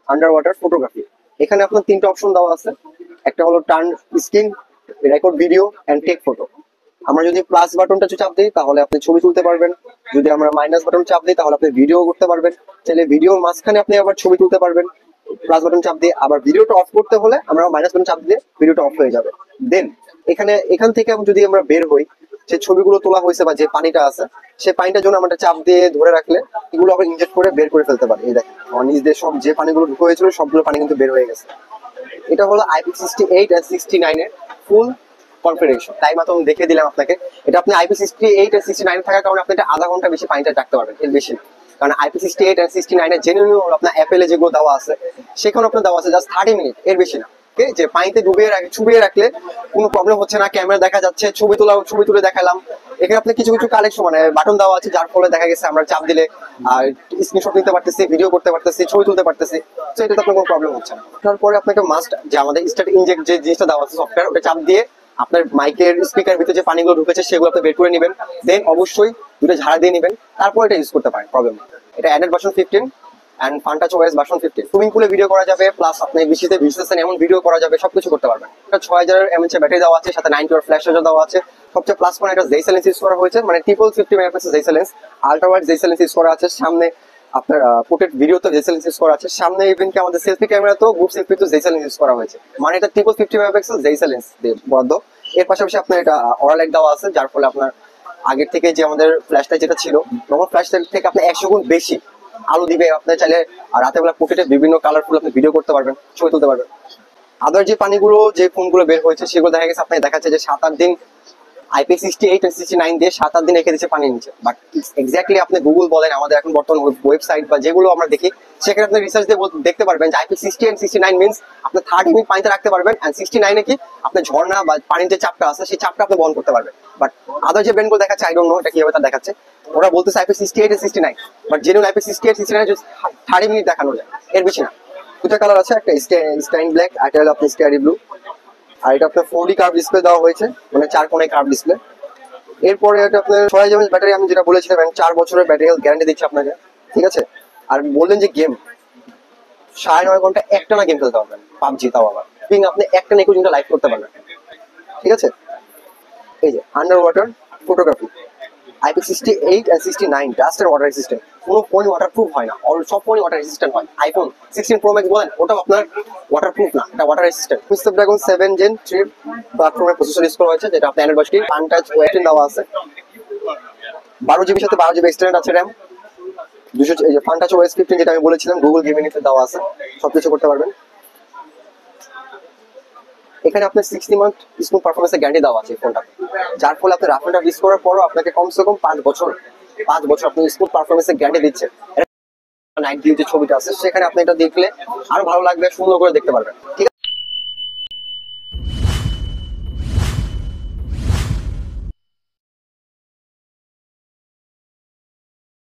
Under water photography. এখানে আপনার তিনটা অপশন দেওয়া আছে। একটা হলো turn screen, record video and take photo. আমরা যদি প্লাস বাটনটা চাপ দিই তাহলে আপনি ছবি তুলতে পারবেন। যদি আমরা মাইনাস বাটন চাপ দিই তাহলে আপনি ভিডিও করতে পারবেন। চাইলে ভিডিওর মাঝখানে আপনি আবার ছবি তুলতে পারবেন প্লাস বাটন চাপ দিয়ে। আবার ভিডিওটা অফ করতে হলে আমরা মাইনাস বাটন চাপ দিয়ে ভিডিওটা অফ হয়ে যাবে। দেন এখান থেকে যদি আমরা বের হই, যে ছবিগুলো তোলা হয়েছে বা যে পানিটা আছে সেই পানিটার জন্য আমরা চাপ দিয়ে ধরে রাখলে এগুলো আবার ইনজেক্ট করে বের করে ফেলতে পারি। এই দেখেন আমার নিজ দিয়ে সব যে পানিগুলো ঢুকে হয়েছিল সবগুলো পানি কিন্তু বের হয়ে গেছে। এটা হলো IP68 আর 69 এর ফুল কনফিগারেশন। তাই মাত্র আমি দেখে দিলাম আপনাকে। এটা আপনি IP68 আর 69 থাকার কারণে আপনি এটা আধা ঘন্টা বেশি পানিটা রাখতে পারবেন, এর বেশি না। কারণ IP68 আর 69 এর জেনুইন আপনার অ্যাপেলে যেগুলো দেওয়া আছে সেখানে আপনার দেওয়া আছে জাস্ট 30 মিনিট, এর বেশি না। যে পানিতে চুবিয়ে রাখলে কোনো প্রবলেম হচ্ছে না, ক্যামেরা দেখা যাচ্ছে, ছবি তুলে দেখালাম। এখানে আপনি কিছু কিছু কালেকশন মানে বাটন দেওয়া আছে যার ফলে দেখা গেছে আমরা চাপ দিলে স্ক্রিনশট নিতে পারতেছি, ভিডিও করতে পারতেছি, ছবি তুলতে পারতেছি। তো এটাতে আপনার কোনো প্রবলেম হচ্ছে না। তারপরে আপনাকে মাস্ট যে আমাদের স্টার্ট ইনজেক্ট যে জিনিসটা দেওয়া আছে সফটওয়্যার, ওটা চাপ দিয়ে আপনার মাইকের স্পিকার ভিতরে যে পানিগুলো ঢুকেছে সেগুলো আপনি বের করে নেবেন। দেন অবশ্যই দুটো ঝাড়া দিয়ে নেবেন, তারপর এটা ইউজ করতে পারেন, প্রবলেম নেই। এটা Android version 15 and Funtouch OS version 15। Swimming পুলে ভিডিও করা যাবে, প্লাস আপনি বৃষ্টিতে ভিজতেছেন এমন ভিডিও করা যাবে, সবকিছু করতে পারবেন। এটা 6000 mAh ব্যাটারি দেওয়া আছে, সাথে 90 ওয়াট ফ্ল্যাশ চার্জার দেওয়া আছে। সবচেয়ে প্লাস পয়েন্ট এটা জেইস লেন্স ইউজ করা হয়েছে, মানে triple 50 megapixel Zeiss lens, ultra wide Zeiss lens use করা আছে। সামনে আপনার পোর্ট্রেট ভিডিওতে জেইস লেন্স ইউজ করা আছে। সামনে ইভেন কি আমাদের selfie ক্যামেরাতেও group সেলফিতে Jois lens use করা হয়েছে, মানে এটা ট্রিপল 50 মেগাপিক্সেল জেইস লেন্স দিয়ে বরাদ্দ। এর পাশাপাশি আপনার এটা অরা লাইট দেওয়া আছে, যার ফলে আপনার আগের থেকে যে আমাদের ফ্ল্যাশ লাইট যেটা ছিল নর্মাল ফ্ল্যাশ লাইট থেকে আপনি 100 গুণ বেশি আলো দিবে। আপনি চাইলে রাতের বেলা পকেটে বিভিন্ন কালারফুল আপনি ভিডিও করতে পারবেন, ছবি তুলতে পারবেন। আদার যে পানিগুলো যে ফোনগুলো বের হয়েছে সেগুলো দেখা গেছে আপনার দেখাচ্ছে যে 7-8 দিন IP68 আর 69 দিয়ে 7-8 দিন রেখে দিচ্ছে পানির নিচে। বাট এক্স্যাক্টলি আপনি গুগল বলেন, আমাদের এখন বর্তমান ওয়েবসাইট বা যেগুলো আমরা দেখি সেখানে আপনি রিসার্চ দিয়ে দেখতে পারবেন যে IP68 and 69 মিনস আপনি 30 মিনিট পানিতে রাখতে পারবেন, এন্ড 69 এ কি আপনি ঝর্ণা বা পানির যে চাপটা আছে সেই চাপটা আপনি বহন করতে পারবেন। বাট আদার যে ব্র্যান্ডগুলো দেখাচ্ছে আই ডোন্ট নো এটা কিভাবে তা দেখাচ্ছে। ওরা বলতেছে IP68 and 69, but genuine IP68 69 just 30 minute দেখানো যায়, এর বেশি না। দুটো কালার আছে, একটা স্টাইন ব্ল্যাক আর একটা হলো আপনার স্টারি ব্লু। আর এটা আপনার 4D কার্ভ ডিসপ্লে দেওয়া হয়েছে, মানে 4 কোণায় কার্ভ ডিসপ্লে। এরপরে এটা আপনার 6000 mAh ব্যাটারি, আমি যেটা বলেছিলাম 4 বছরের ব্যাটারি হেলথ গ্যারান্টি দিচ্ছে আপনাকে, ঠিক আছে। আর বললেন যে গেম 9.5 ঘন্টা একটানা গেম খেলতে পারবেন, পাবজি তাও আবার আপনি একটানা 21 ঘন্টা লাইভ করতে পারবেন, ঠিক আছে। এই যে underwater photography IP68 and 69 dust and water resistant. কোনো ফোন ওয়াটারপ্রুফ হয় না, সব ফোনই ওয়াটার রেসিস্ট্যান্ট হয়। আইফোন 16 প্রো ম্যাক্স বলেন ওটাও আপনার ওয়াটারপ্রুফ না, এটা ওয়াটার রেসিস্ট্যান্ট। স্ন্যাপড্রাগন 7 Gen 3 প্ল্যাটফর্মের প্রসেসর ইউজ করা হয়েছে, যেটা আপনার অ্যান্ড্রয়েড ভার্সন ফান্টাচ ওএস দেওয়া আছে। 12 GB সাথে 12 GB এক্সটেন্ড আছে র্যাম। 200 এই যে ফান্টাচ ওএস 15 যেটা আমি বলেছিলাম গুগল গেমিং এর দেওয়া আছে, সবকিছু করতে পারবেন। এখানে আপনার 60 মান্থ স্মুথ পারফরমেন্সের গ্যারান্টি দেওয়া আছে ফোনটাতে, যার ফলে আপনি রাফ এন্ড টাফ ইউজ করার পরও আপনাকে কমসে কম 5 বছর আপনি স্মুথ পারফরমেন্সের গ্যারান্টি দিচ্ছে। নাইট ভিউ যে ছবিটা আছে সেখানে আপনি এটা দেখলে আরো ভালো লাগবে, সুন্দর করে দেখতে পারবেন, ঠিক আছে।